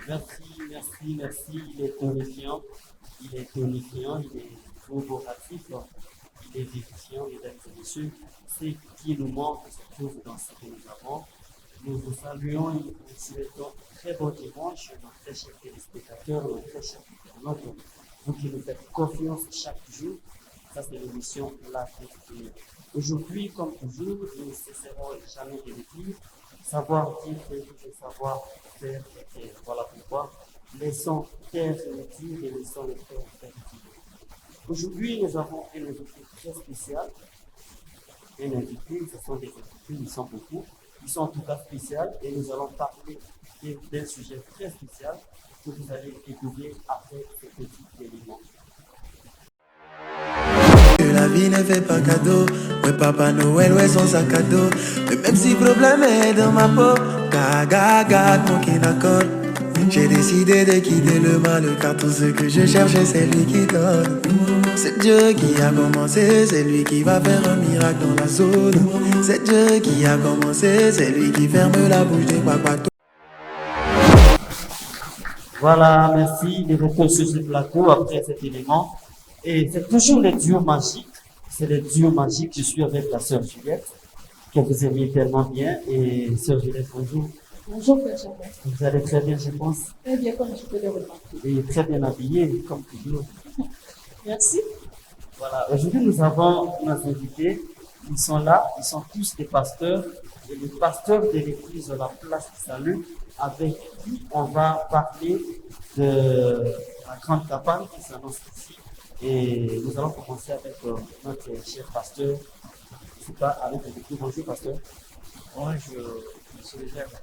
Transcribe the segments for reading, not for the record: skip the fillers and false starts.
Merci. Il est tonifiant, il est corroboratif, il est vivifiant, mesdames et messieurs. Ce qui nous manque se trouve dans ce que nous avons. Nous vous saluons et vous souhaitons très bon dimanche, nos très chers téléspectateurs, nos très chers internautes, vous qui nous faites confiance chaque jour. Ça, c'est l'émission La Vérité. Aujourd'hui, comme toujours, nous ne cesserons jamais de le dire. Savoir dire et savoir faire et voilà pourquoi. Laissons taire le dire et laissons le faire dire. Aujourd'hui, nous avons un invité très spécial. Un invité, ce sont des invités, ils sont beaucoup. Ils sont en tout cas spéciaux et nous allons parler d'un sujet très spécial que vous allez découvrir après ce petit élément. Que la vie ne fait pas cadeau. Ouais, Papa Noël, ouais, son sac à dos. Mais même si le problème est dans ma peau, gaga, mon qui n'accorde. J'ai décidé de quitter le mal, car tout ce que je cherche, c'est lui qui donne. C'est Dieu qui a commencé, c'est lui qui va faire un miracle dans la zone. C'est Dieu qui a commencé, c'est lui qui ferme la bouche des papatos. Voilà, merci de retour sur ce plateau après cet élément. Et c'est toujours le duo magique. C'est le duo magique. Je suis avec la sœur Juliette, que vous aimez tellement bien. Et sœur Juliette, bonjour. Bonjour, Père Jacques. Vous allez très bien, je pense. Très bien, comme je peux le remarquer. Et très bien habillé, comme toujours. Merci. Voilà, aujourd'hui nous avons nos invités. Ils sont là, ils sont tous des pasteurs. Et les pasteurs de l'église de la place du salut, avec qui on va parler de la grande campagne qui s'annonce ici. Et nous allons commencer avec notre cher pasteur. Je ne sais pas, avec le micro. Bonjour, pasteur. Bonjour, monsieur le Germain.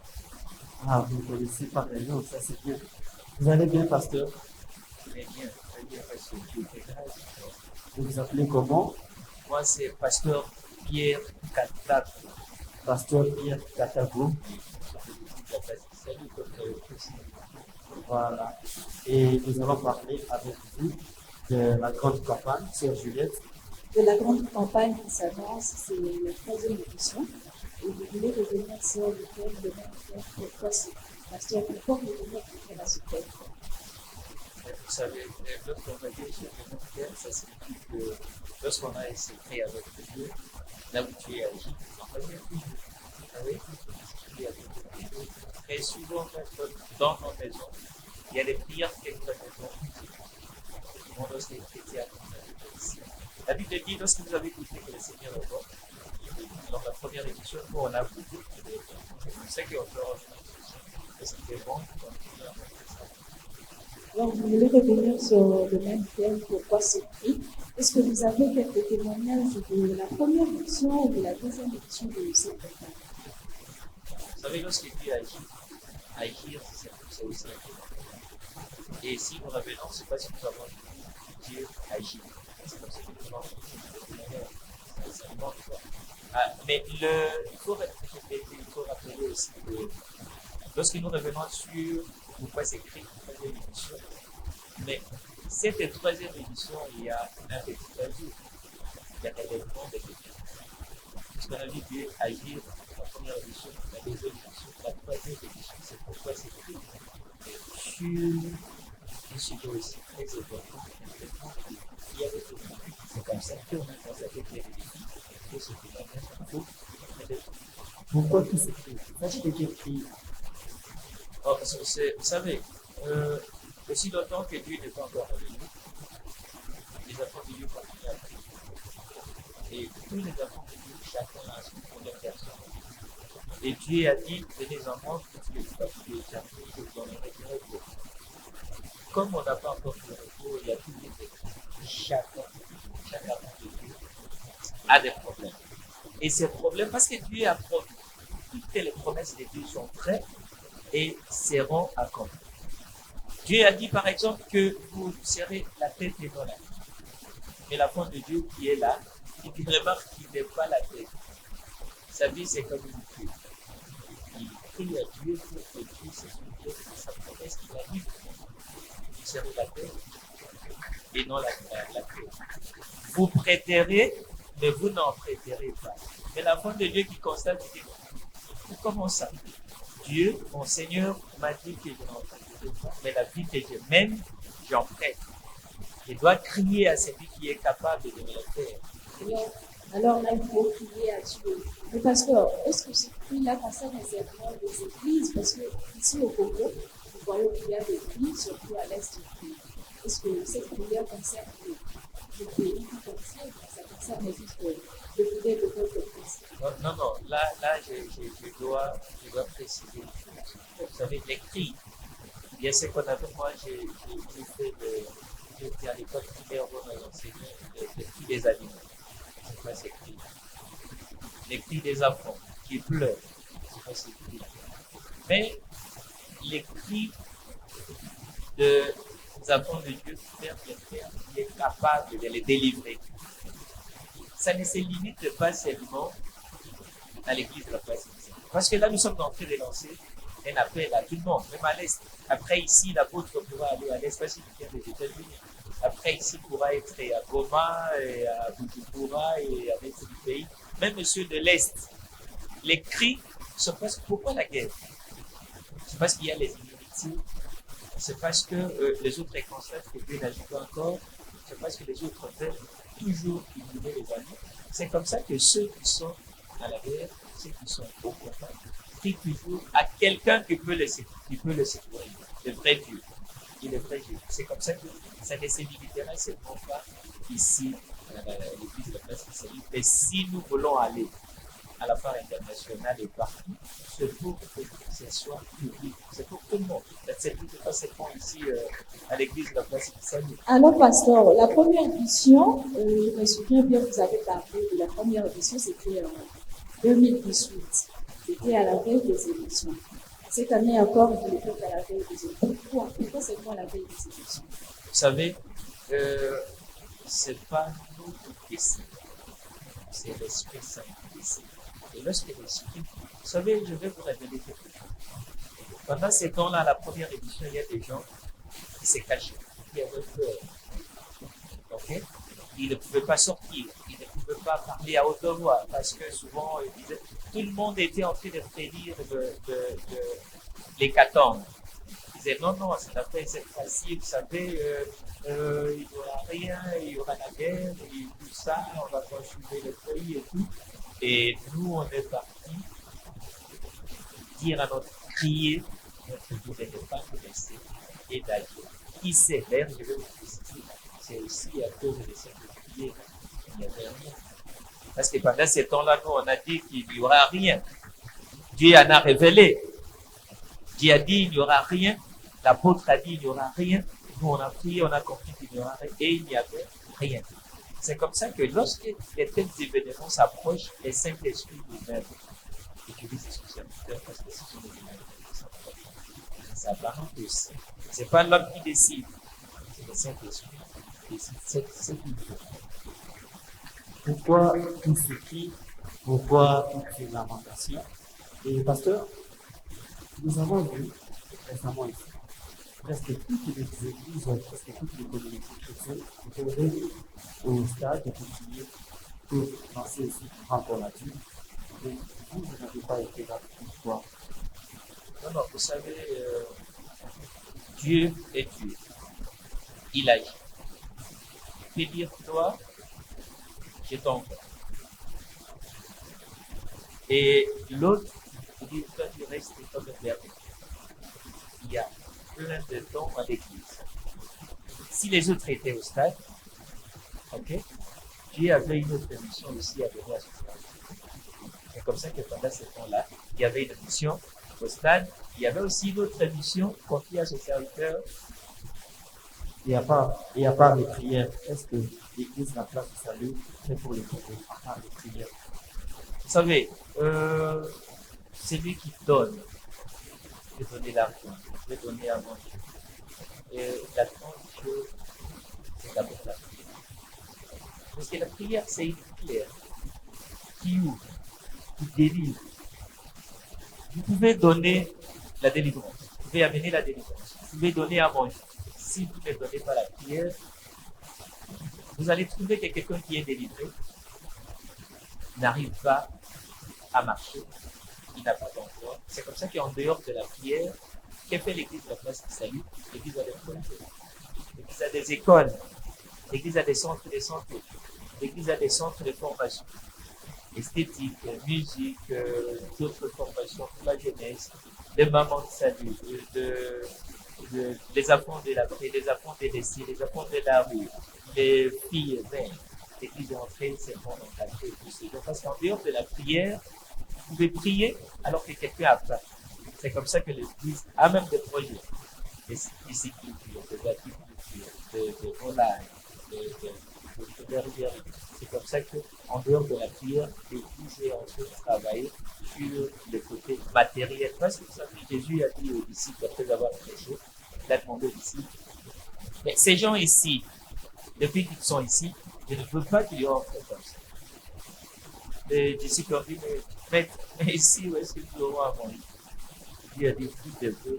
Ah, vous ne connaissez pas les noms, ça c'est bien. Vous allez bien, pasteur? Très bien, parce que Dieu fait grâce. Vous vous appelez comment? Moi, c'est pasteur Pierre Katak. Pasteur Pierre Katago. Salut, comme président. Voilà. Et nous allons parler avec vous de la grande campagne, sœur Juliette. De la grande campagne qui s'annonce, c'est la troisième édition. Et vous voulez revenir sur le thème de même pourquoi c'est pasteur, pourquoi vous voulez revenir à ce thème? Vous savez, lorsqu'on va dire sur le thème, ça signifie que lorsqu'on a essayé avec Dieu, là où tu es agi, on va dire toujours. Ah oui, tu es avec Dieu. Et souvent, dans nos maisons, il y a des prières que nous faisons. Bon, lorsque les chrétiens, la Bible dit, lorsque vous avez écouté que le Seigneur est bon, dans la première édition, où on a beaucoup de c'est qu'on peut revenir. Est-ce qu'il est bon? Donc, vous voulez revenir sur le même thème, pourquoi c'est pris. Est-ce que vous avez quelques témoignages de la première édition ou de la deuxième édition de cette campagne? Vous savez, lorsque Dieu agit, agir, c'est aussi agir. Et si nous revenons, c'est parce que nous avons Dieu agit. C'est comme ça que nous avons mais il faut rappeler aussi que lorsque nous revenons sur pourquoi c'est écrit troisième édition, mais cette troisième édition, il y a un petit ajout. Il y a l'événement de Dieu. Puisqu'on a vu Dieu agir la première édition, la deuxième édition, la troisième édition, c'est pourquoi c'est écrit. Sur un sujet aussi très important, il y a des choses. C'est comme ça qu'on a constaté que les défis, que ce qui va bien, Pourquoi tout s'écrit? Ça, je t'ai écrit. Oh, vous savez, aussi longtemps que Dieu n'est pas encore revenu, les enfants de Dieu continuent à prier. Et tous les enfants de Dieu, chacun a son première personne. Et Dieu a dit, venez en moi, parce que je vais vous chercher, je vous donnerai du repos. Comme on n'a pas encore de repos, il y a tous les écrits. Chacun enfant de Dieu a des problèmes. Et ces problèmes, parce que Dieu a promis, toutes les promesses de Dieu sont prêtes et seront accomplies. Dieu a dit par exemple que vous serez la tête et non la tête. Mais la femme de Dieu qui est là, il remarque qu'il n'est pas la tête. Sa vie c'est comme une queue. Il prie à Dieu pour que Dieu se souvienne de sa promesse qu'il a dit. Vous serez la tête et non la queue. Vous prêterez, mais vous n'en prêterez pas. Mais la femme de Dieu qui constate, dit, comment ça? Dieu, mon Seigneur, m'a dit que je n'en prêterai mais la vie que je mène, j'en prête. Je dois crier à celui qui est capable de me le faire. Alors là, il faut crier à Dieu. Mais pasteur, est-ce que ce cri-là concerne seulement les églises? Parce que ici au Congo, nous voyons qu'il y a des cris, surtout à l'est du pays. Est-ce que cette prière concerne le pays tout entier? Ça concerne juste le fidèle de votre Christ? Non, là je dois préciser une chose. Vous savez, les cris, il y a ce qu'on appelle, moi j'étais à l'école primaire où on a enseigné les cris des animaux. C'est quoi ces cris? Les cris des enfants qui pleurent. C'est quoi ces cris? Mais les cris des enfants de Dieu qui est capable de les délivrer. Ça ne se limite pas seulement à l'église de la place. Parce que là, nous sommes en train de lancer un appel à tout le monde, même à l'Est. Après, ici, l'apôtre pourra aller à l'Est parce qu'il vient des États-Unis. Après, ici, il pourra être à Goma, et à Bujumbura et à l'Est du pays. Même ceux de l'Est. Les cris sont parce que pourquoi la guerre? C'est parce qu'il y a les inégalités. C'est parce que les autres constatent que Dieu n'agit pas encore. C'est parce que les autres veulent toujours éliminer les amis. C'est comme ça que ceux qui sont à la guerre, ceux qui sont au combat, crient toujours à quelqu'un qui peut les secourir, le vrai Dieu. Il est vrai Dieu. C'est comme ça que ça ne se limitera seulement pas ici, à l'église de la place qui s'allie. Mais si nous voulons aller à la part internationale et partout, c'est pour que ce soit public. C'est pour tout le monde. C'est pas seulement ici à l'église de la place qui s'allie. Alors, pasteur, la première édition, je me souviens bien, vous avez parlé de la première édition, c'était en 2018. C'était à la veille des élections. Cette année encore, vous le faites à la veille des élections. Pourquoi seulement à la veille des élections? Vous savez, c'est pas nous qui décidons, c'est l'Esprit Saint qui décide. Et lorsque l'Esprit, vous savez, je vais vous révéler quelque chose. Pendant ces temps-là, à la première édition, il y a des gens qui s'est caché, qui avaient peur. Ok? Ils ne pouvaient pas sortir, ils ne pouvaient pas parler à haute voix, parce que souvent, ils disaient, tout le monde était en train de prédire de l'hécatombe. Ils disaient, non, ça n'a pas été facile, vous savez, il n'y aura rien, il y aura la guerre, et tout ça, on va consommer le pays et tout. Et nous, on est partis dire à notre crier, notre Dieu de ne pas nous laisser et d'agir. Qui sait, d'ailleurs, je vais vous préciser, c'est aussi à cause de cette prière, il n'y avait rien. Parce que pendant ces temps-là, nous, on a dit qu'il n'y aura rien. Dieu en a révélé. Dieu a dit qu'il n'y aura rien. L'apôtre a dit qu'il n'y aura rien. Nous, on a prié, on a compris qu'il n'y aura rien. Et il n'y avait rien. C'est comme ça que lorsque les tels événements s'approchent, le Saint-Esprit lui-même utilise ses serviteurs parce que ce sont des humains qui s'approchent. C'est apparent que c'est pas l'homme qui décide, c'est le Saint-Esprit qui décide. C'est une chose. Pourquoi tout ce cri? Pourquoi toutes ces lamentations? Et pasteur, nous avons vu récemment ici, presque toutes les églises, presque toutes les communautés chrétiennes étaient réunies au stade pour prier, pour lancer aussi encore la Dieu. Mais vous n'avez pas été là. Pourquoi? Non, vous savez, Dieu est Dieu. Il agit. Il peut dire, toi, je t'envoie. Et l'autre, il dit, toi, tu restes comme un verbe. Il y a plein de temps à l'église. Si les autres étaient au stade, ok, Dieu avait une autre mission aussi à donner à ce stade. C'est comme ça que pendant ce temps-là, il y avait une mission au stade, il y avait aussi une autre mission confiée à ce serviteur. Et à part les prières, est-ce que l'église, la place du salut, fait pour les pauvres, à part les prières? Vous savez, c'est lui qui donne, peut donner l'argent, peut donner à manger. Et la grande chose, c'est d'abord la prière. Parce que la prière, c'est une prière qui ouvre, qui délivre. Vous pouvez donner la délivrance, vous pouvez amener la délivrance, vous pouvez donner à manger. Si vous ne donnez pas la prière, vous allez trouver que quelqu'un qui est délivré n'arrive pas à marcher, il n'a pas d'emploi. C'est comme ça qu'en dehors de la prière, Que fait l'Église de la place du salut? L'Église a des projets. L'Église a des écoles. L'Église a des centres de santé. L'Église a des centres de formation. Esthétique, musique, d'autres formations pour la jeunesse, les mamans de salut, les enfants de la paix, les enfants des décès, les enfants de la rue, les filles, l'Église est entrée, c'est bon encadré et tout ça. Parce qu'en dehors de la prière, vous pouvez prier alors que quelqu'un a faim. C'est comme ça que l'Église a même des projets, des piscicultures, de l'agriculture, de volailles, de rivières. C'est comme ça qu'en dehors de la prière, l'Église est en train de travailler sur le côté matériel. Parce que vous savez, Jésus a dit aux disciples, après avoir prêché, il a demandé aux disciples, mais ces gens ici, depuis qu'ils sont ici, je ne veux pas qu'ils offrent comme ça. Les disciples ont dit, mais ici, où est-ce que nous aurons à manger? Dieu a dit, tout de peu,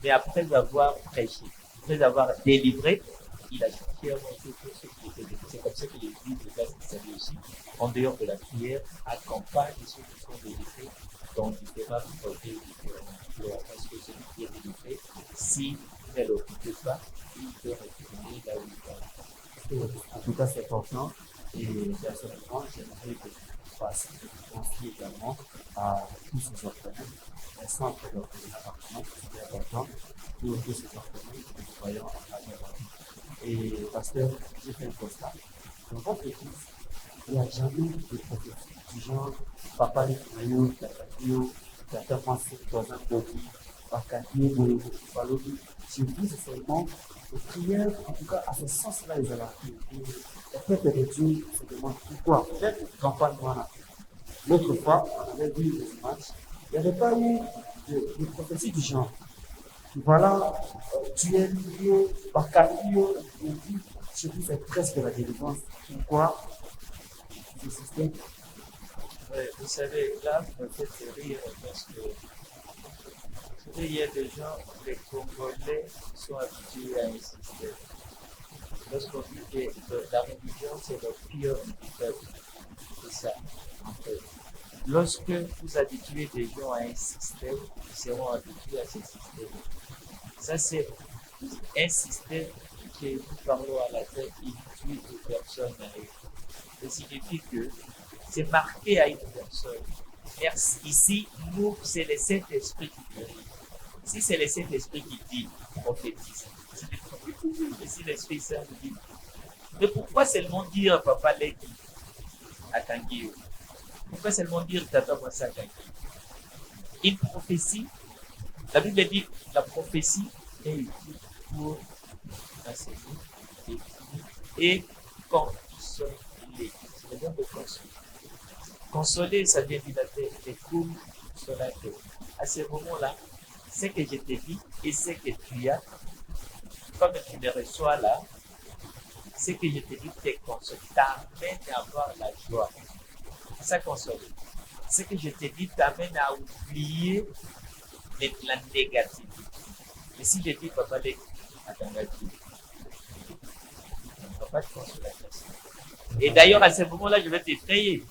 mais après avoir prêché, après avoir délivré, il a cherché à manger tout ce qui était délivré. C'est comme ça que l'Église de place du salut aussi, en dehors de la prière, accompagne ceux qui sont délivrés dans différents projets différents. Parce que celui qui est délivré, si vous ne l'occupez pas, il peut retourner là où il va. En tout cas, c'est important. Et personnellement, j'aimerais que je fasse confier également à tous ces orphelins, les centres d'orphelins appartenant, c'est important pour tous ces orphelins que nous voyons à travers la vie. Et pasteur, j'ai fait un constat. Dans votre église, il n'y a jamais de prophétie du genre Papa Lekayo, Kakadio, Kata Francis, Tosan Bobi, Bakati, Boyo, Balobi. Je vous c'est seulement aux prières, en tout cas à ce sens-là, ils ont appris. Et le peuple de Dieu se demande pourquoi. Peut-être campagne voilà. L'autre fois, on avait vu les images, il n'y avait pas eu de prophétie du genre. Voilà, tu es lié par Camille, je dis c'est presque la délivrance. Pourquoi ce système? Ouais, vous savez, là, vous me faites rire parce que vous savez, il y a des gens, les Congolais sont habitués à un système. Lorsqu'on dit que la religion, c'est le pire du peuple. C'est ça, en fait. Lorsque vous habituez des gens à un système, ils seront habitués à ce système. Ça, c'est un système que nous parlons à la tête, il tue une personne. Ça signifie que c'est marqué à une personne. Merci. Ici, nous, c'est le Saint-Esprit qui guérit. Si c'est le Saint-Esprit qui dit, prophétise. Si l'Esprit Saint nous dit. Mais pourquoi seulement dire Papa Leki à Kangio? Pourquoi seulement dire Tata Mwasa à Kangio? Une prophétie, la Bible dit, la prophétie est utile pour enseigner et consoler. C'est le verbe de consoler. Consoler, ça vient du latin, et cum solate. À ce moment-là, ce que je te dis et ce que tu as, comme tu le reçois là, ce que je te dis te console, t'amène à avoir la joie. C'est ça consoler. Ce que je te dis t'amène à oublier la négativité. Mais si je dis Papa Leki, attends-moi, ne va pas te consoler la personne. Et d'ailleurs, à ce moment-là, je vais t'effrayer.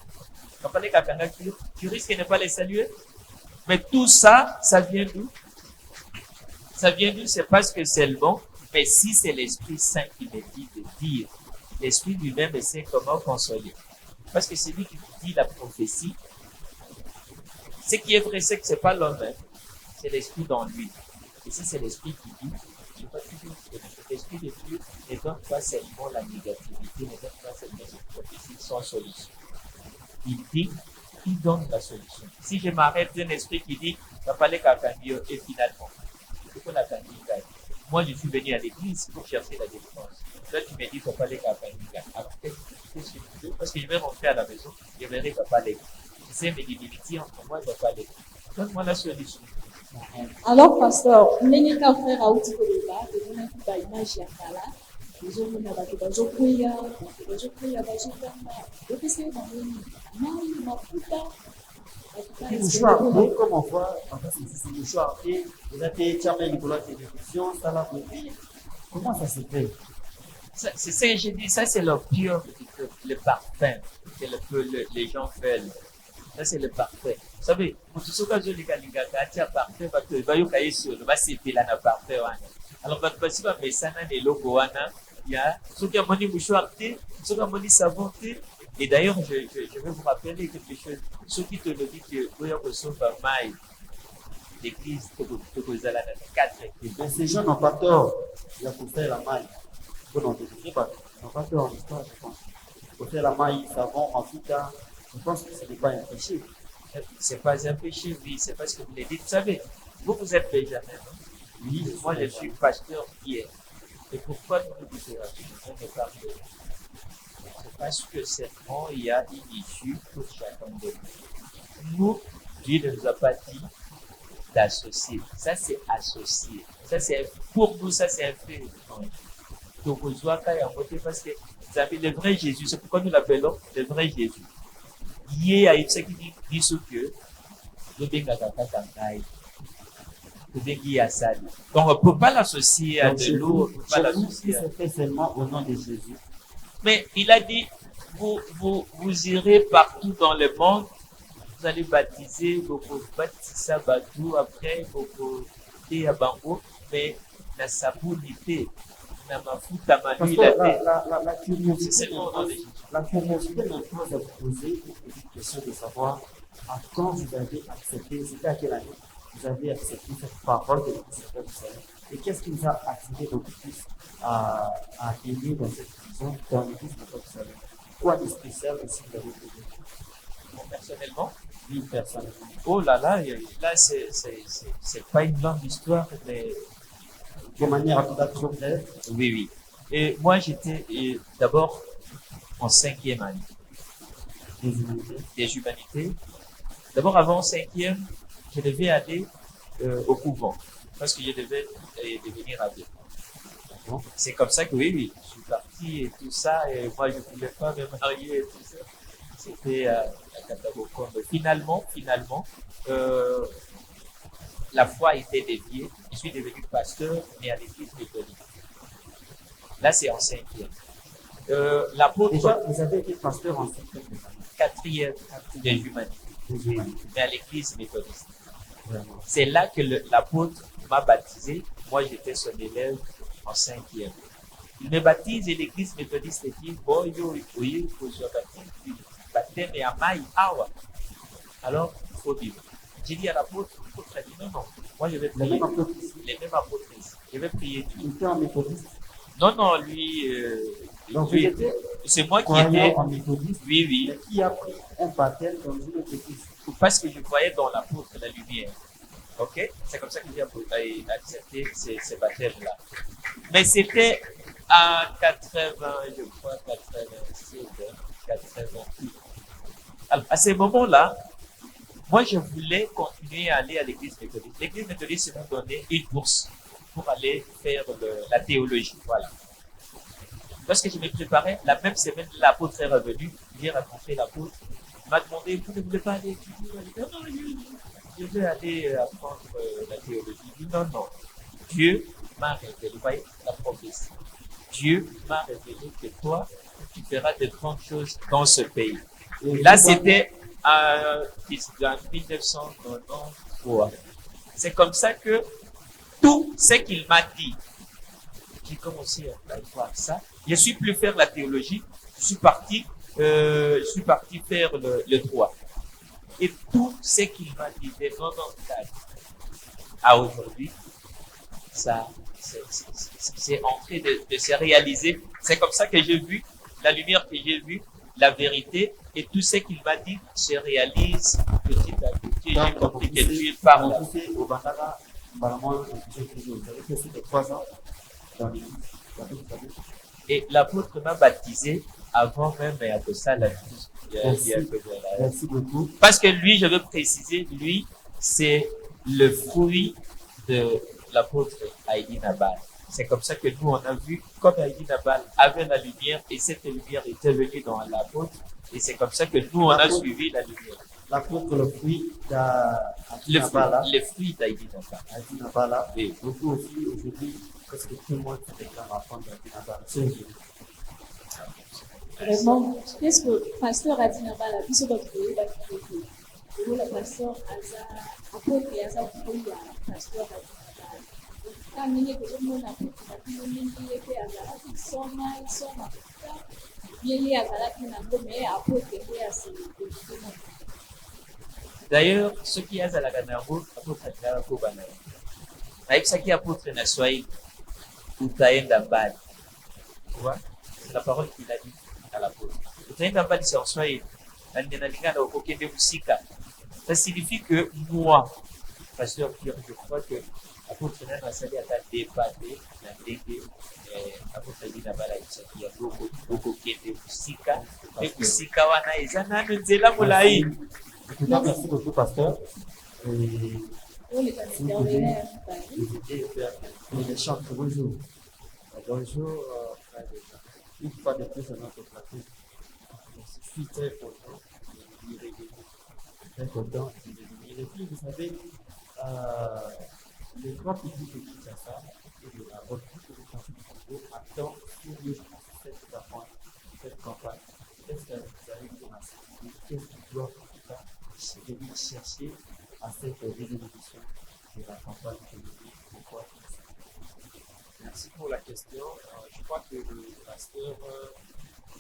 Papa Leki, tu risques de ne pas les saluer. Mais tout ça, ça vient d'où? Ça vient d'où? C'est parce que c'est le bon. Mais si c'est l'Esprit Saint qui me dit de dire, l'Esprit lui-même sait comment consoler. Parce que c'est lui qui dit la prophétie. Ce qui est vrai, c'est que ce n'est pas l'homme, hein. C'est l'Esprit dans lui. Et si c'est l'Esprit qui dit, je ne sais pas toujours que l'Esprit de Dieu ne donne pas seulement la négativité, ne donne pas seulement cette prophétie sans solution. Il dit, il donne la solution. Si je m'arrête d'un esprit qui dit, va parler qu'à Kangio, et finalement, c'est quoi la Kangio? Moi, je suis venu à l'église pour chercher la délivrance. Là, tu me dis, va parler qu'à Kangio. Alors, qu'est-ce que tu veux? Parce que je vais rentrer à la maison, je verrai, va parler. Je sais mes divinités entre moi, va parler. Donne-moi la solution. Alors, pasteur, ndenge ka frère auti koloba tomonaki baimage ya kala tozomona bato bazokweya bazotanga opesai bamoni mai mafuta Le choix, comme on voit, en fait, c'est le choix. Et vous avez Tchamé Nicolas Télévision, Salah Boubi. Comment ça se fait? C'est ça que j'ai dit, ça c'est le pur, le parfum que les gens veulent. Ça, c'est le parfait. Vous savez, pour tout ce que je dis, parfait, parce que va y sur le bas, c'est là, parfait. Alors, votre possible, mais ça n'a des logos, il y a ceux qui ont moni mouchoirté, ceux qui ont moni savonté. Et d'ailleurs, je vais vous rappeler quelque chose. Ceux qui te le disent que vous avez reçu par maille, l'église, que vous allez dans 4 églises. Mais ces gens n'ont pas tort. Il a pour faire la maille. Ils n'ont pas tort en histoire, je pense. Pour faire la maille, savon, en tout cas, je pense que ce n'est pas un péché. C'est pas un péché, oui, c'est parce que vous l'avez dit. Vous savez, vous êtes Benjamin. Oui, Moi, je suis pasteur hier. Et pourquoi nous nous différencions de parler? C'est parce que certainement, il y a une issue pour chacun de nous. Nous, Dieu ne nous a pas dit d'associer. Ça, c'est associer. Ça, c'est, pour nous, ça, c'est un fait. Donc, on voit quand il y a un côté parce que vous avez le vrai Jésus. C'est pourquoi nous l'appelons le vrai Jésus. Il y a une qui dit ce que nous donc, on ne peut pas l'associer à de l'eau, on ne peut pas l'associer à... C'est fait seulement au nom de Jésus. Mais il a dit, vous irez partout dans le monde, vous allez baptiser, vous baptisez à Badou, après, vous à Bango, mais la sabonité, la mafuta, Parce que la curiosité m'impose à vous poser une petite question de savoir à quand vous avez accepté, c'était à quelle année vous avez accepté cette parole de l'Église du Salut. Et qu'est-ce qui vous a attiré beaucoup plus à aimer dans cette prison, dans l'Église du Salut? Quoi de spécial aussi vous avez trouvé? Personnellement, Oui, personnellement. oh là, c'est pas une longue histoire, mais De manière à tout à trop brève. oui. Et moi, j'étais d'abord en 5e année Des humanités. des humanités. D'abord, avant 5e, je devais aller au couvent parce que je devais devenir abbé. Bon. C'est comme ça que oui, je suis parti et tout ça, et moi, je ne voulais pas me marier et tout ça. C'était à Kataboko. Finalement, la foi était déviée. Je suis devenu pasteur, mais à l'église méthodique. Là, c'est en 5e. L'apôtre, Déjà, vous avez été pasteur en 5e. 4e des humanités, Des humanités. mais à l'église méthodiste. Vraiment. C'est là que l'apôtre m'a baptisé. Moi, j'étais son élève en 5e. Il me baptise et l'église méthodiste dit, bon, il faut se baptême et à maï, awa. Alors, il faut vivre. J'ai dit à l'apôtre a dit, non, moi je vais Les prier. mêmes apôtres ici. Les mêmes apôtres ici. Je vais prier. Il était en méthodiste. Non, lui, Donc, lui, vous étiez c'est moi qui croyant étais, en méthodiste, oui, mais qui a pris un baptême dans une autre église. parce que je voyais dans l'apôtre la lumière. Ok? C'est comme ça que j'ai accepté ces baptêmes-là. Mais c'était à 80, je crois, 87, 88. Alors, à ce moment-là, moi, je voulais continuer à aller à l'église méthodiste. L'église méthodiste m'a donné une bourse pour aller faire la théologie. Voilà. Lorsque je me préparais, la même semaine, l'apôtre est revenu. J'ai rencontré l'apôtre. Il m'a demandé, vous ne voulez pas aller étudier? Non, je vais aller apprendre la théologie. Il dit, non. Dieu m'a révélé. Vous voyez, la prophétie. Dieu m'a révélé que toi, tu feras de grandes choses dans ce pays. Et Là, vous, c'était en 1993. C'est comme ça que tout ce qu'il m'a dit, j'ai commencé à voir ça. Je ne suis plus faire la théologie, je suis parti faire le droit. Et tout ce qu'il m'a dit de 94 à aujourd'hui, ça, c'est en train de se réaliser. C'est comme ça que j'ai vu la lumière, que j'ai vu la vérité, et tout ce qu'il m'a dit se réalise petit à petit. J'ai compris que Dieu parle. Vous poussez au Bandara, apparemment, vous avez fait de 3 ans dans l'église. Et l'apôtre m'a baptisé avant même de ça, la vie. Merci beaucoup. Parce que lui, je veux préciser, lui, c'est le fruit de l'apôtre Haïdi Nabal. C'est comme ça que nous, on a vu, comme Haïdi Nabal avait la lumière, et cette lumière était venue dans l'apôtre, et c'est comme ça que nous, on a suivi la lumière. L'apôtre, le fruit d'Haïdi Le Nabala. fruit d'Haïdi Nabal. Haïdi Nabala. Oui. Beaucoup aussi, aujourd'hui, presque tout le monde se réclame à prendre Haïdi Nabala. C'est vrai. Vraiment, qu'est-ce que pasteur a dit là-bas, la vie sur votre pays, le pasteur apôtre et Aza Kouya, pasteur Adinabal. Quand il y a des gens qui ont été à la ils sont bien liés à la mais apôtre et à ces D'ailleurs, ceux qui ont à la Ganaro, apôtre Adinabal Kobana. Avec ça qui apôtre na Swahili, utaenda mbali. Tu vois? C'est la parole qu'il a dit à l'apôtre. Utaenda mbali c'est en Swahili. Ça signifie que moi, pasteur Pierre, je crois que l'apôtre Nana a sali à débattre la DD, l'apôtre Adinabal a dit qu'il y a beaucoup de Musika, et Musika wana ezana nzela molai. Merci beaucoup, pasteur. Et les intermédiaires. les chants, bonjour. Bonjour, frère. Une fois de plus, à notre plateau. Je suis très content de venir réunir. Très content de venir. Et puis, vous savez, le grand public de Kinshasa et de la République démocratique du Congo attend sérieusement cette campagne. Qu'est-ce que vous allez dire à cette idée? Qu'est-ce qu'ils doivent en tout cas venir chercher à cette résolution de la campagne politique? Pourquoi? Merci pour la question. Je crois que le pasteur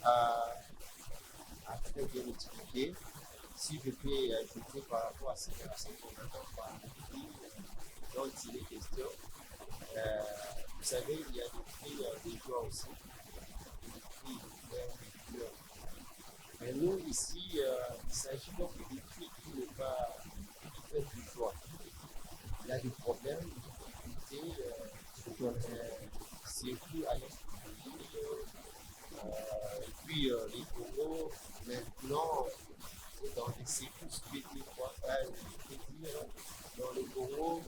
a très bien expliqué. Si je peux ajouter par rapport à ce qu'on entend par dont il est question, vous savez, il y a des cris des joie aussi, des cris de pleurs, des pleurs. Mais nous, ici, il s'agit donc des cris qui n'est pas fait du joie. Il y a des problèmes, des difficultés, surtout à l'est du pays. Et puis les coraux, maintenant, dans les secousses dans les coraux,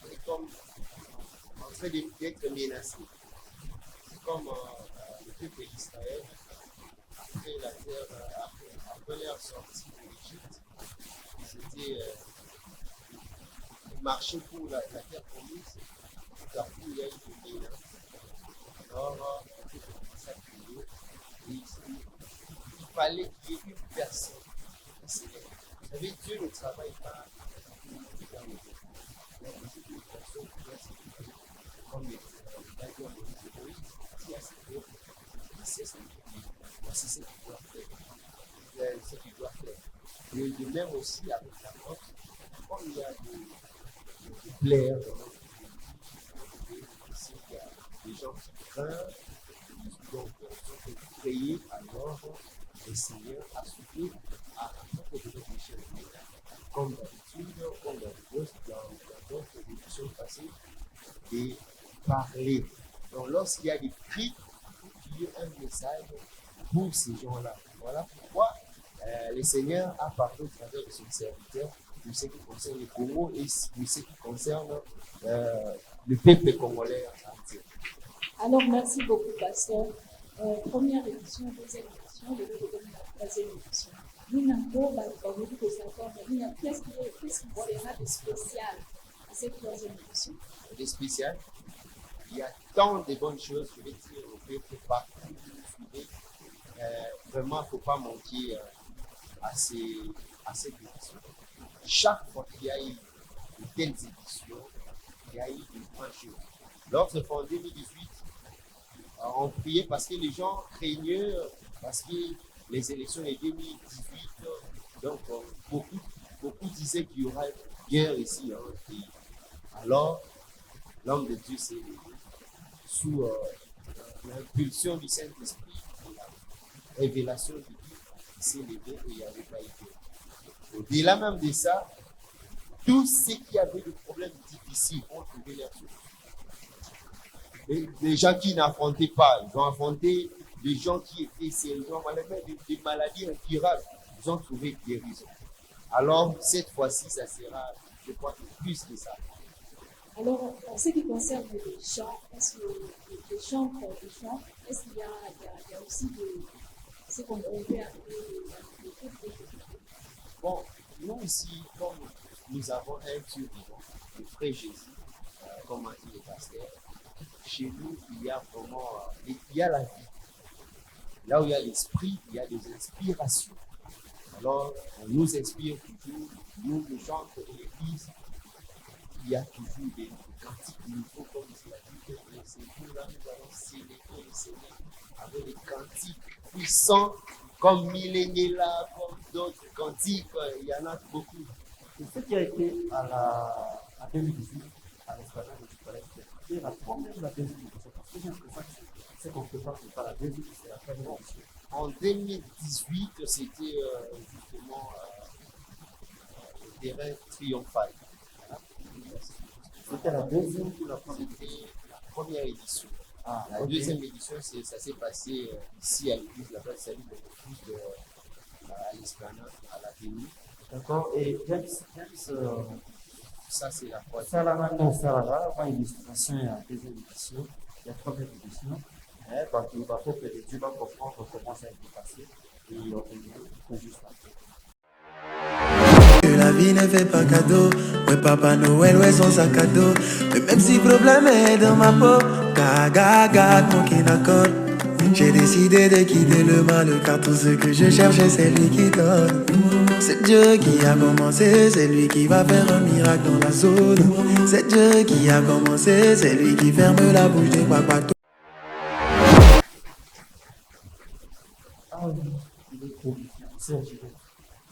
c'est comme en train d'être menacé. C'est comme le peuple d'Israël, après leur sortie de l'Égypte, ils étaient marchés pour la terre promise. Tout à coup, il y a eu des menaces. Alors, il fallait qu'il y ait une personne. Vous savez, Dieu ne travaille pas dans les autres. Il y a une personne qui doit se faire comme les Moïse, qui a ses œuvres, c'est ce qu'il doit faire. C'est ce qu'il doit faire. Et de même aussi avec la nôtre, quand il y a des plaies dans notre pays, il y a des gens qui craignent, donc sont créés alors le Seigneur a soufflé à propos de notre échelle. Comme d'habitude, comme dans d'autres émissions passées, de parler. Donc lorsqu'il y a des cris, il y a un message pour ces gens-là. Voilà pourquoi le Seigneur a parlé au travers de son serviteur de ce qui concerne le Congo et de ce qui concerne le peuple congolais entier. Alors, merci beaucoup, pasteur. Première édition, deuxième édition, de la troisième édition. Nous n'avons pas beaucoup de savoir, mais qu'est-ce qu'il y aura de spécial à cette troisième édition? De spécial, il y a tant de bonnes choses, je vais dire au peuple partout où vous suivez. Vraiment, il ne faut pas manquer à cette édition. Chaque fois qu'il y a eu de telles éditions, il y a eu de grandes choses. Lorsqu'en 2018, on priait parce que les gens craignaient, parce que les élections de 2018, donc beaucoup disaient qu'il y aura guerre ici dans notre pays. Alors, l'homme de Dieu s'est levé sous l'impulsion du Saint-Esprit, la révélation de Dieu, il s'est levé et il n'y avait pas été. Au-delà même de ça, tous ceux qui avaient des problèmes difficiles ont trouvé leur solution. Les gens qui n'affrontaient pas, ils ont affronté des gens qui étaient sérieusement malades, des maladies incurables, ils ont trouvé guérison. Alors, cette fois-ci, ça sera, je crois, plus que ça. Alors, en ce qui concerne les chants, est-ce que les chants, est-ce qu'il y a aussi ce qu'on peut appeler les Bon, nous ici, comme nous avons un Dieu vivant, le frère Jésus, comme a dit le pasteur, chez nous, il y a vraiment, il y a la vie. Là où il y a l'esprit, il y a des inspirations. Alors, on nous inspire toujours, nous, les gens de l'église, il y a toujours des cantiques nouveaux, comme il a dit, que ces jours-là, nous allons célébrer le Seigneur avec des cantiques puissants, comme Millenniela, comme d'autres cantiques, il y en a beaucoup. Et ce qui a été à 2018, à l'Esplanade du Palais, c'est la première ou la deuxième édition. Parce que j'ai l'impression que c'est qu'on ne peut pas la deuxième, c'est la première édition. En 2018, c'était justement le terrain triomphal. C'était la deuxième ou la première? C'était la première édition. Ah, La ok. deuxième édition, ça s'est passé ici à l'église, la place Salut de l'église à l'Esplanade, à la Ténie. D'accord. Et James, Ça, c'est la troisième. Salama, une illustration à la deuxième édition, la première édition. Donc, il va faut que les Dieu va comprendre comment ça a été passé et il va juste après. Que la vie ne fait pas cadeau. Ouais, Papa Noël, ouais, son sac à dos. Mais même si le problème est dans ma peau, gaga, mon qui d'accord. J'ai décidé de quitter le mal, car tout ce que je cherchais, c'est lui qui donne. C'est Dieu qui a commencé, c'est lui qui va faire un miracle dans la zone. C'est Dieu qui a commencé, c'est lui qui ferme la bouche des papatos. Ah oui, il est trop bien.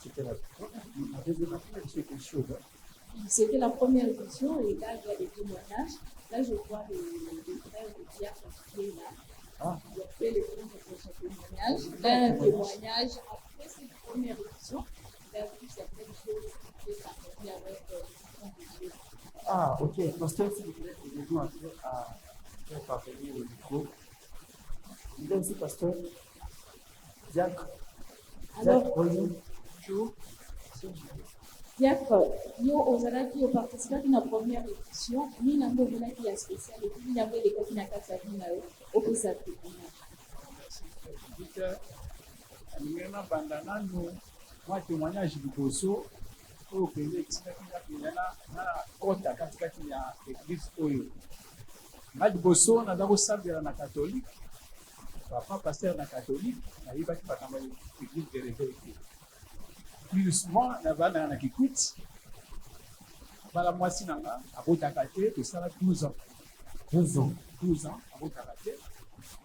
C'était la deuxième édition, c'est quelque chose. C'était la première édition et là, il y a des témoignages. Là, je vois les frères de Pierre qui est là. Ah. Ils ont fait les comptes pour son témoignage. Là, un témoignage après cette première édition. Il a vu certaines choses qui étaient accomplis avec le nom de Dieu. Ah, ok. Pasteur, s'il vous plaît, aidez-nous à faire parvenir le micro. Il est aussi pasteur. Jacques. Alors, bonjour. Diacre, yo ozalaki oparticipaki na première édition, ni nango omonaki ya spécial et puis nango elekaki na kati ya vie na yo opesa témoignage. alingi nabanda nanu mwa témoignage liboso oyo mpenza etikaki nga mpenza na kota katikati ya église oyo. nga liboso naza kosambela na catholique, papa paster na catholique, nayebaki makambo ya église de réveil te. Plus navandaka na kikwiti, bala mwasi na nga abotaka te, tosala 12 ans. 12 ans abotaka te.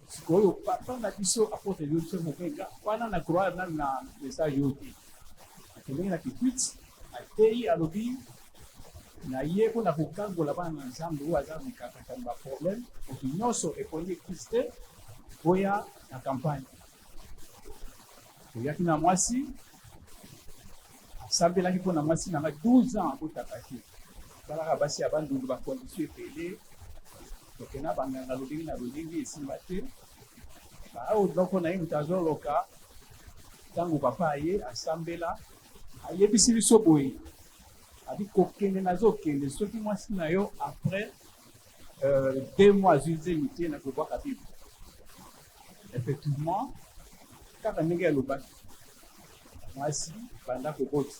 sikoyo papa na biso apotre biso mokenga wana na croire na message oyo te. akendeki na kikwiti ateyi alobi na ye mpona kokangola bana na nzambe oyo aza mikakatani baproblème moto nyonso eponi église te oya na campagne. toyaki na mwasi asambelaki mpona mwasi nanga 12 ans abotaka te. balaka basi ya bandundu bakondition epele tokena banganga lolenge na lolenge esimba te. baoyo biloko na ye moto azoloka ntango papa aye asambela ayebisi biso boye abi kokende nazokende soki mwasi na yo après 2 mois azwi nzemi te na kobwaka bible. Effectivement kaka ndenge alobaki mwasi banda koboti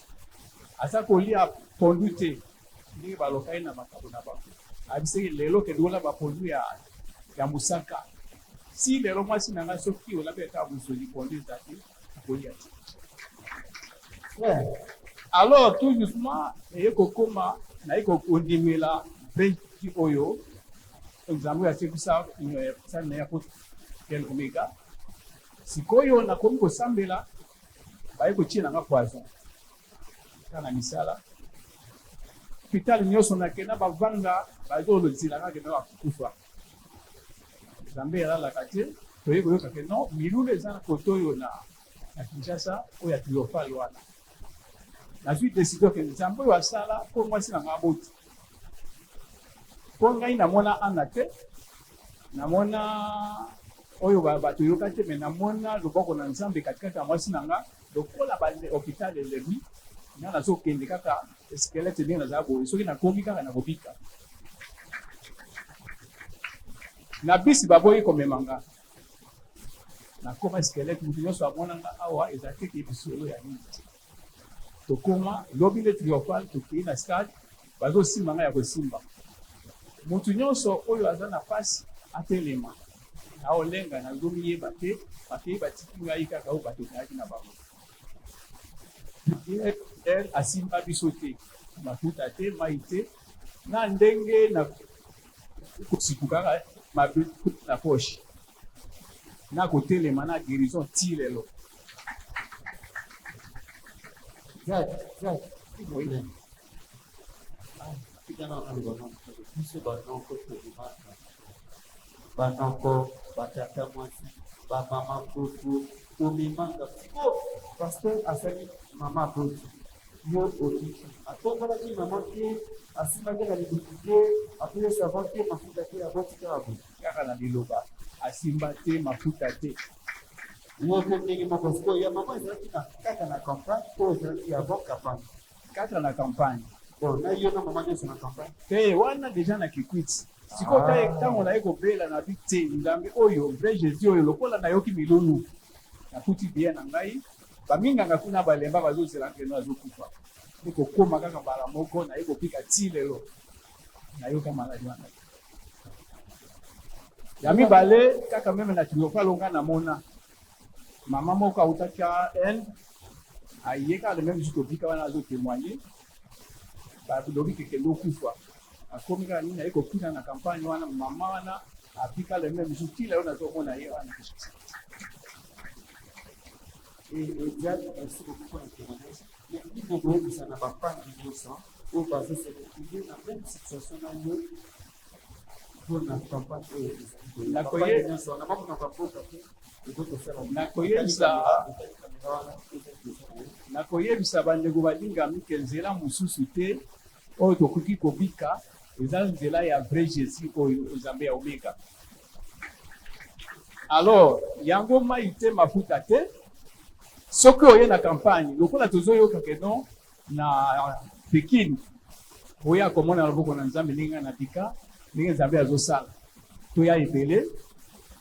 aza kolia pondu te ndenge baloka ye na makambo na bango. abiseki lelo kedola bapondu ya mosaka. si lelo mwasi na nga soki olabeka bozoli pondu eza te akolia te. alors tout justement eye kokoma naye kokondimela benki oyo nzambe asekisa sali na ye apotre kel omega. sikoyo nakomi kosambela baye kotie nanga poison kana misala hôpital nyonso nakenda bavanga bazolozilanga kenda bakufa. nzambe alalaka te toye koyoka ke non milulu eza na koto oyo na Kinshasa oyo ya triomphal wana. nazwi décision ke nzambe oyo asala mpo mwasi na nga boti mpo ngai namona ana te namona oyo bato yoka te me namona loboko na nzambe katikati ya mwasi na nga lokola hôpital elemi nga nazokende kaka eskelete ndenge nazala boye soki nakomi kaka nakobika na bisi baboyi komema nga nakoma eskelete moto nyonso amona nga awa ezalaki ke bisolo ya nini te. tokoma lobi nde triomphal tokei na stade bazosimba nga ya kosimba. moto nyonso oyo aza na pasi atelema naolenga nazomiyeba te bakei batiki ngai kaka oyo bato nayaki na bango. elle asimba biso te mafuta te mai te na ndenge na kosiku kaka mabe na poche na kotelema na guérison ti lelo. Oui. Banako, batata mwasi, bamama koko, omimanga psiko, pasteur asali mama koko. Yo okiki. Atombola ki mama ke, asimaki na libuku te, apele savon te, mafuta te, abotika abo. Kaka na liloba asimba te mafuta te. Yo pe ndenge moko siko, ya mama ezalaki na kaka na campagne, po ezalaki avant campagne. Kaka na campagne. Bon, na yo na mama nyonso na campagne. Te wana deja na kikwiti. Siko te ntango na ye kobela na bi te nzambe oyo vrai Jésus oyo lokola nayoki milonu nakuti bien na ngai baminganga kuna balemba bazozela nkeno azokufa ekokóma kaka mbala moko naye kopika ti lelo nayoka maladi wana ya mibale kaka meme na kilofalonga na mona mama moko autaki inde ayeka le même jusqu'obika wana azotémoigner balobi kekende okufa akomi kaka nini ayekokina na campagne wana mama wana apika le même jour kila oyo nazomona ye wana Et Diane, merci beaucoup pour le témoignage. Mais il faut que ça n'a pas de sang, ou parce que c'est dans la même situation là, pour la campagne, nakoyebisa bandeko balingami ke nzela mosusu te oyo tokoki kobika eza nzela ya vrai Jésus oyo nzambe ya omeka. Alors yango mai te mafuta te soki oye na campagne lokola tozoyoka keno na Pekin oya komona loboko na nzambe ndenge na bika ndenge nzambe azosala toya ebele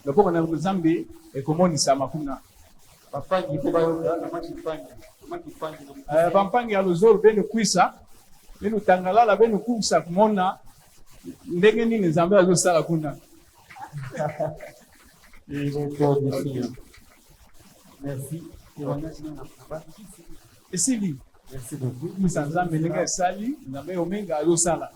loboko na nzambe ekomonisama kuna bampangi ya lozolo bene kwisa bene utangalala bene kusa kumona ndenge nini nzambe azosala kuna. Merci. Esili merci beaucoup. misa nzambe ndenge esali nzambe omenga azosala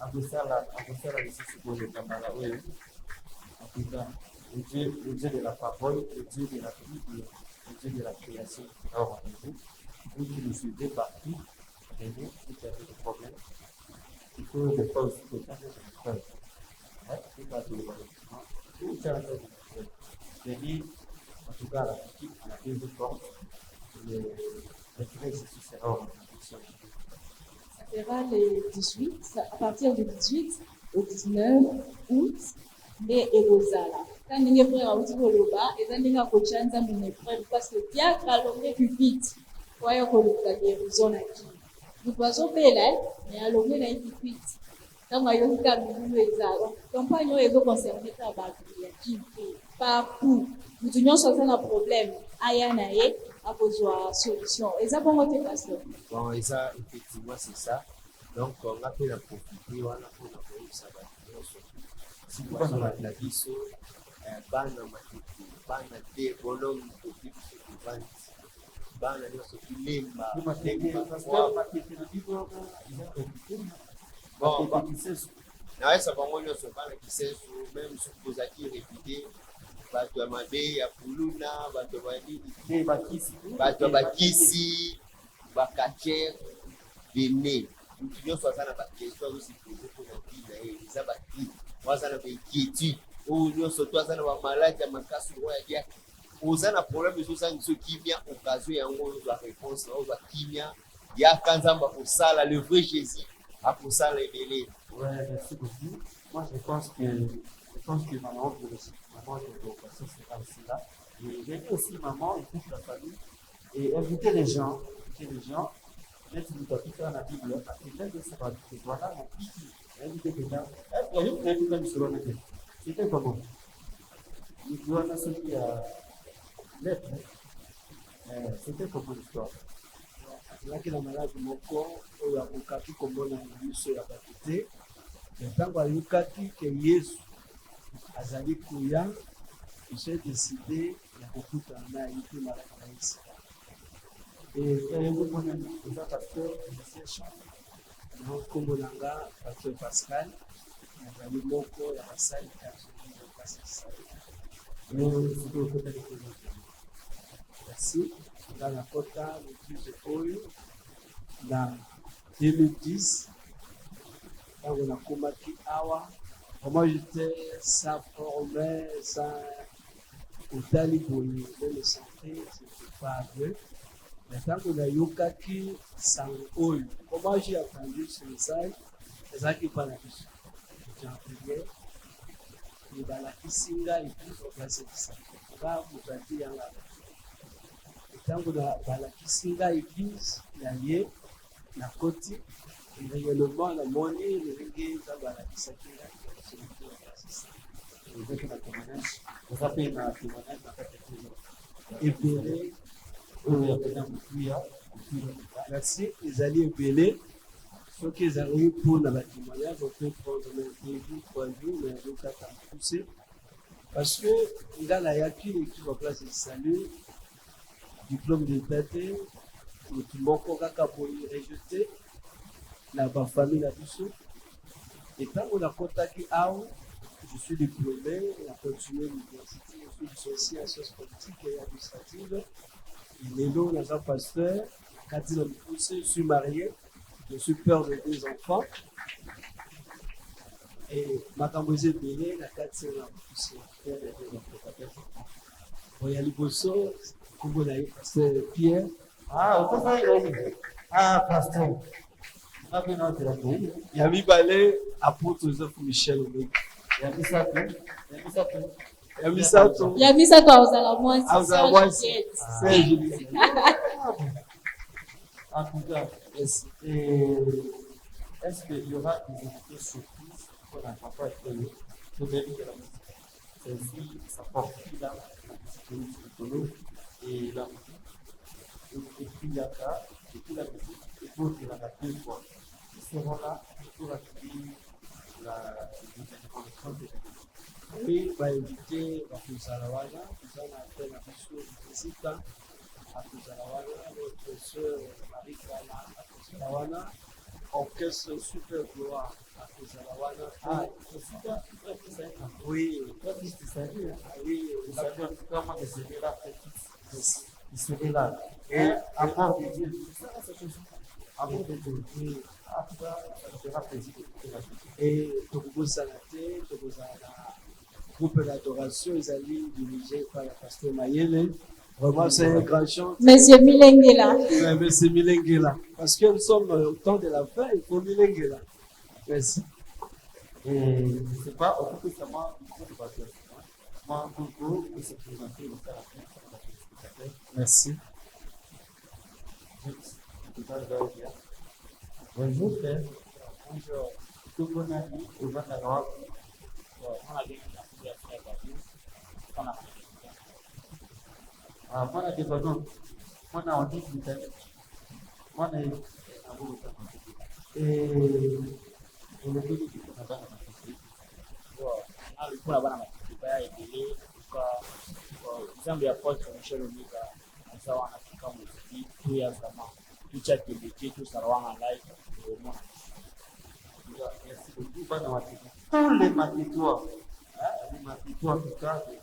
le Dieu de la parole, le Dieu de la Bible, le Dieu de la création qui est au rendez-vous. Vous qui nous suivez partout, venez, si vous avez des problèmes. Il faut des fois aussi que ça soit des preuves. C'est pas tout le monde. Tout ça, venez, en tout cas, à la petite, à la deuxième porte, le frère Jésus sera au rendez-vous. Ça sera le 18, à partir du 18 au 19 août, mais Erozala. Quand nous avons fait un petit peu de bas, et nous avons fait un petit peu de parce que bien calomé plus vite, voyons que nous avons fait une zone aquí. Nous passons par là, mais à l'homme, il y a une vite. Quand nous avons fait un petit peu de ça, campagne est concernée par la qui partout. Nous avons un problème. Ayanaye a besoin de solution. Et ça, comment tu passes? Bon, et ça, effectivement, c'est ça. Donc, on a pu la profiter, on a pu la profiter. Si vous avez la vie, bana matiki, bana de bolong, bana de sokilemba, bon, naweza pamoja na bana kisesu, même supposa qui répéter, bato mabe ya puluna, bato badini, bato bakisi, bakache, bene. Nous sommes dans la question aussi pour la vie, les abattis, nous sommes dans l'inquiétude, nous sommes dans la maladie, nous sommes dans le problème, nous sommes dans qui a occasion de la réponse, qui a pour ça, le vrai Jésus, pour ça, les délais. Ouais, merci beaucoup. Moi, je pense que maman de l'occasion sera aussi là. Et j'ai aussi maman, et toute la famille, et inviter les gens. Même si vous avez fait la Bible, parce que même si ça voilà, inviter quelqu'un. C'était comment? Nous devons celui à l'être. C'était comment l'histoire? Azalaki na maladi moko oyo akokaki komona na miso ya bato te, ntango ayokaki ke Yesu azali koya, j'ai décidé ya kokutana na ye mpe maladi na ye sika. vous êtes pasteur, Donc, comme on a pasteur Pascal, on a le moko, la salle, merci. Dans la quota, le plus de Oyo, dans 2010, quand on a combattu Awa, moi j'étais sans formé, sans Otali pour le santé, c'était pas vrai. Mais tant qu'on a Yokaki, sans Oyo, comment j'ai entendu ce message, c'est ça qui parle plus. J'ai appris, il va la Kisinga et puis on va se dire ça. On va vous dire, tant qu'on a la Kisinga église, il y a lié, la côte, le rayonnement, la monnaie, le reggae, ça va la Kisakinga. vous avez un témoignage Épelé, merci, ils allaient épeler. Ceux qui arrivent pour le témoignage, on peut prendre un début, 3 jours, mais on peut pousser. Parce que, il y a la Yaki, qui va placer le salut, diplôme de tête, le Timoko Kakaboyi rejeté, la famille la Bissou. Et quand on a contacté AO, je suis diplômé, on a continué l'université, je suis dissocié à sciences politiques et administratives. Il est là, on a un pasteur, quand il a poussé, je suis marié, je suis père de 2 enfants. Et ma camboisée Béné, la 4 ans, poussé, père de 2 enfants. Il y a le bosso, c'est Pierre. Ah, vous savez, ah, pasteur. Il y a mis balai, apôtre Joseph Michel Omega. Il y a mis ça tout. Il y a mis ça tout. Il y a mis ça tout. Il y a mis ça toi aux alarmois. C'est Juliette. En tout cas, Yes. est-ce qu'il y aura des invités surprises pour la campagne de début de la musique? Celle-ci, ça porte là, la musique et la musique. Et puis il y a ça, et puis la musique, et puis il y en a 2 fois. Ils seront là pour accueillir la musique. Oui, va inviter Bakuzalawana, nous allons faire la mission de Zita, Bakuzalawana, notre sœur Marie-Kana, Bakuzalawana, orchestre Super Gloire, Bakuzalawana. Ah, c'est super, Oui, c'est sérieux. oui, Vous savez en tout cas, moi, je serai là, il serait là. Et à part de Dieu, c'est ça, cette chose. À part de Dieu, oui. En tout cas, ça me fera plaisir d'écouter la chose. et Tokubo Salate, Tokubo groupe d'adoration, ils allaient dirigés par la pasteur Mayele. Vraiment, c'est un grand chant. Monsieur Milengela. Ouais, mais c'est Milengela. Parce que nous sommes au temps de la fin, il faut Milengela. Merci. Et je ne sais pas, on peut seulement du pasteur. Moi, Gogo, il s'est présenté au faire la fin. Merci. Bonjour, frère. Bonjour. Tout le monde a dit, au vent de la robe. Ah, moi, on a des ballons. Moi, on a dit que moi, on a eu un beau temps. Et on a dit qu'on a pas alikuwa bana mabaya ebele kwa nzambe ya Apotre Michel Omega asa wanafika muziki tu ya zama tucha kibiki tu sarawanga live au merci beaucoup, bana watu. Tous les matitoires, les matitoires du cas, il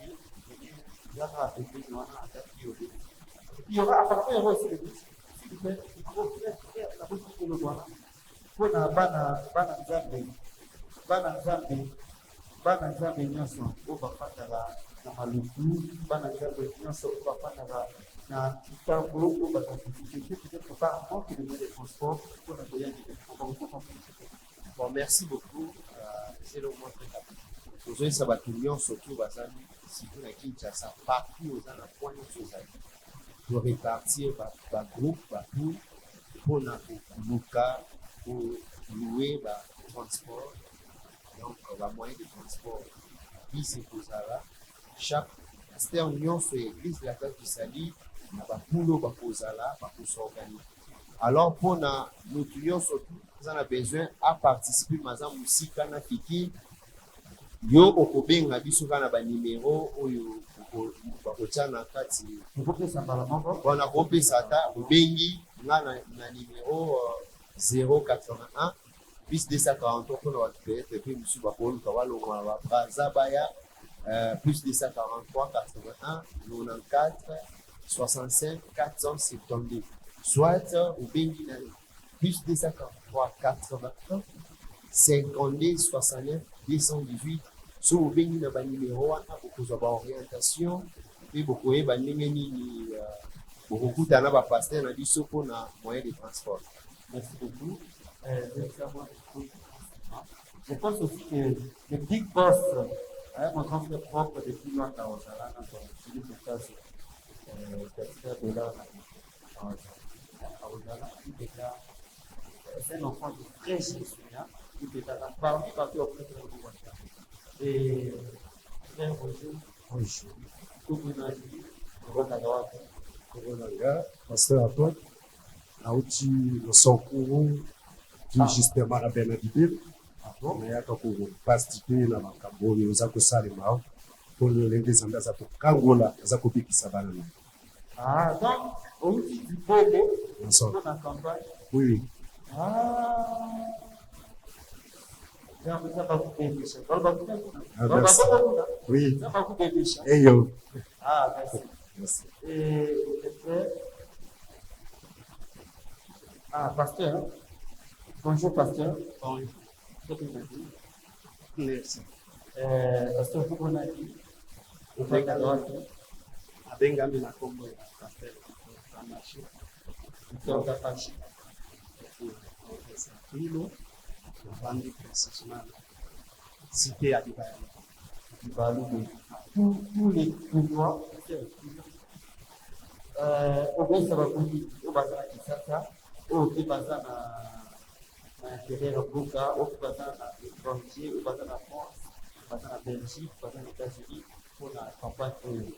y aura des gens qui ont attaqué au début. Il y aura apparemment il y aura aussi des petits. Il faut la politique de l'Ouganda. Pour la bana nzambe nyonso oyo bafandaka na maluku bana nzambe nyonso oyo bafandaka na kitambo oyo bakontribution peut-être par manque de moyens de transport mpona koya Bon, merci beaucoup. C'est le moins très rapide. Aujourd'hui, ça va tout le monde, surtout Bazali, si vous n'avez pas ça partout aux ans, point de choses pour répartir par groupe, par pour Luca, pour louer par transport. Donc, le moyen de transport, c'est pour ça là. Chaque union sur l'église de la Tête du Sali, il y a pour s'organiser. Alors, pour notre union, surtout, nous avons besoin à participer à la musique, à la fiki. Yo, au Kobe, on a vu souvent un numéro, bakotia na kati Okopesa mbala moko. wana kopesa ata obengi nga na numéro 081 plus 243 mpona bato peut-être mpe mosusu bakoluka balongola babraza baya plus 243 81 94 65 472 soit obengi na plus 243 81 52 69 218 so obengi na banimero wana bokozwa baorientation mpe bokoyeba ndenge nini bokokuta na bapaster na biso mpona moyen de transport. Merci beaucoup. Je pense aussi que le Big Boss, mon grand frère propre depuis longtemps à Ozala, quand on dit que ça, c'est $, à Ozala, c'est un enfant de très jésuien, il est à la partie auprès de l'Ouest. Et frère, bonjour. Koronanga, pasteur Antoine, auti Sonkuru, qui justement à Benadibé, mais à Kakuru, participer à la Camboni, aux Akosalema, pour le Lendezanda Zapo Kangola, Zakobi Kisabana. Ah, donc, au du Bobo, dans la campagne. Oui. Ah, oui. Et yo. Ah, merci. Merci. Et ah, pasteur. Bonjour, pasteur. Bonjour. Merci. Pasteur, vous m'avez dit. Abengami na kombo ya pasteur Amashi. Kutoka Pachi. Hilo navandi précisément cité ya Dibayani. Dibalou. Tous les Toulois, au moins ça va vous au bazar à Kisasa, au bazar à Ferrer Boca, au bazar à l'étranger, au bazar à France, au bazar à Belgique, au bazar aux États-Unis pour la campagne.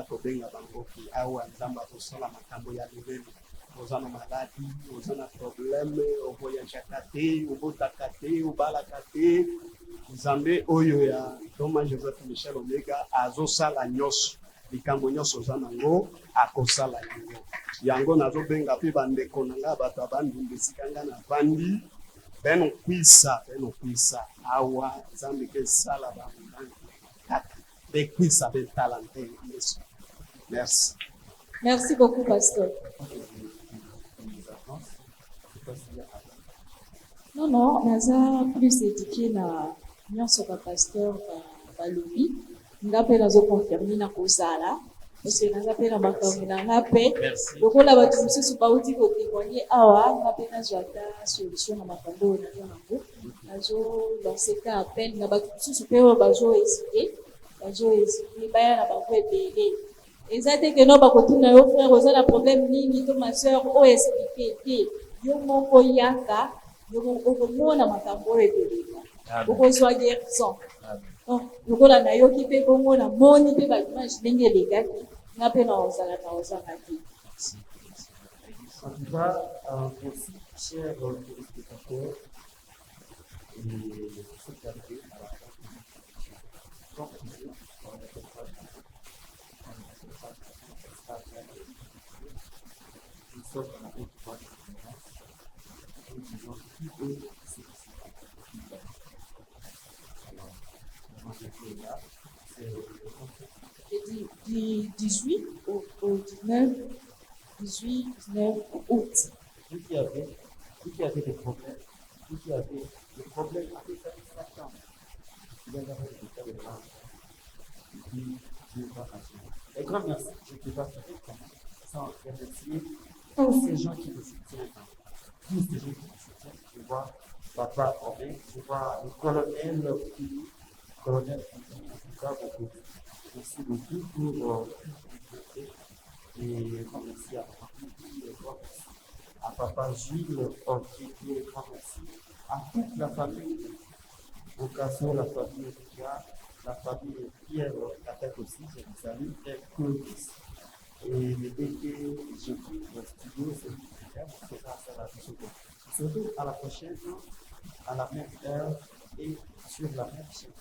Tobenga bango ki awa nzamba kosala makambo ya leveli oza na maladi oza na problème ovoyagaka te obotaka te obalaka te nzambe oyo ya Thomas Joseph Michel Omega azosala nyonso likambo nyonso oza nango akosala yango nazobenga mpe bandeko na nga bato abandunga esika nga na vandi beno kwisa awa nzambe ke esala bambangi kaka bekwisa betalante yesu. Merci. Merci beaucoup, pasteur. Non, naza plus éduqué na nyonso ba pasteur ba lobi. Ngape nazo confirmer na kozala. Parce que naza pe na makambo na ngape. Lokola ba tumususu ba uti ko témoigner awa ngape nazo ata solution na makambo na yango. Nazo lancer ka appel na ba tumususu pe ba zo hésiter. Baya na bango ebele eza te ke no bakotuna yo frère oza na problème nini to ma sœur o expliquer te yo moko yaka yo okomona makambo oyo ebeleka okozwa guérison lokola nayoki mpe bongo na moni mpe baimage ndenge elekaki nga mpe na ozanga te. En tout cas, merci, chers téléspectateurs, et ceux qui arrivent à la comme toujours, on ne peut pas nous sommes dans la étoile de nous disons qui est celui-ci. Alors, moi je suis là, c'est Du 18 au 19 août. Ceux qui avaient des problèmes, ceux qui avaient des problèmes avec satisfaction, il y avait des cas de grâce. Et puis, Dieu va agir. Et grand merci, je ne peux pas faire sans remercier tous ces gens qui nous soutiennent. Tous ces gens qui nous soutiennent. Je vois Papa Robin, je vois le colonel Philippe, en tout cas beaucoup. Merci beaucoup pour et grand merci à Papa Gilles, et grand merci à toute la famille, au Casso, la famille Ria, la famille Pierre Katek aussi, je vous salue, et Claudis, et les bébés, je quitte le studio, c'est le sera à la vidéo. Surtout à la prochaine, à la même heure et sur la même chaîne.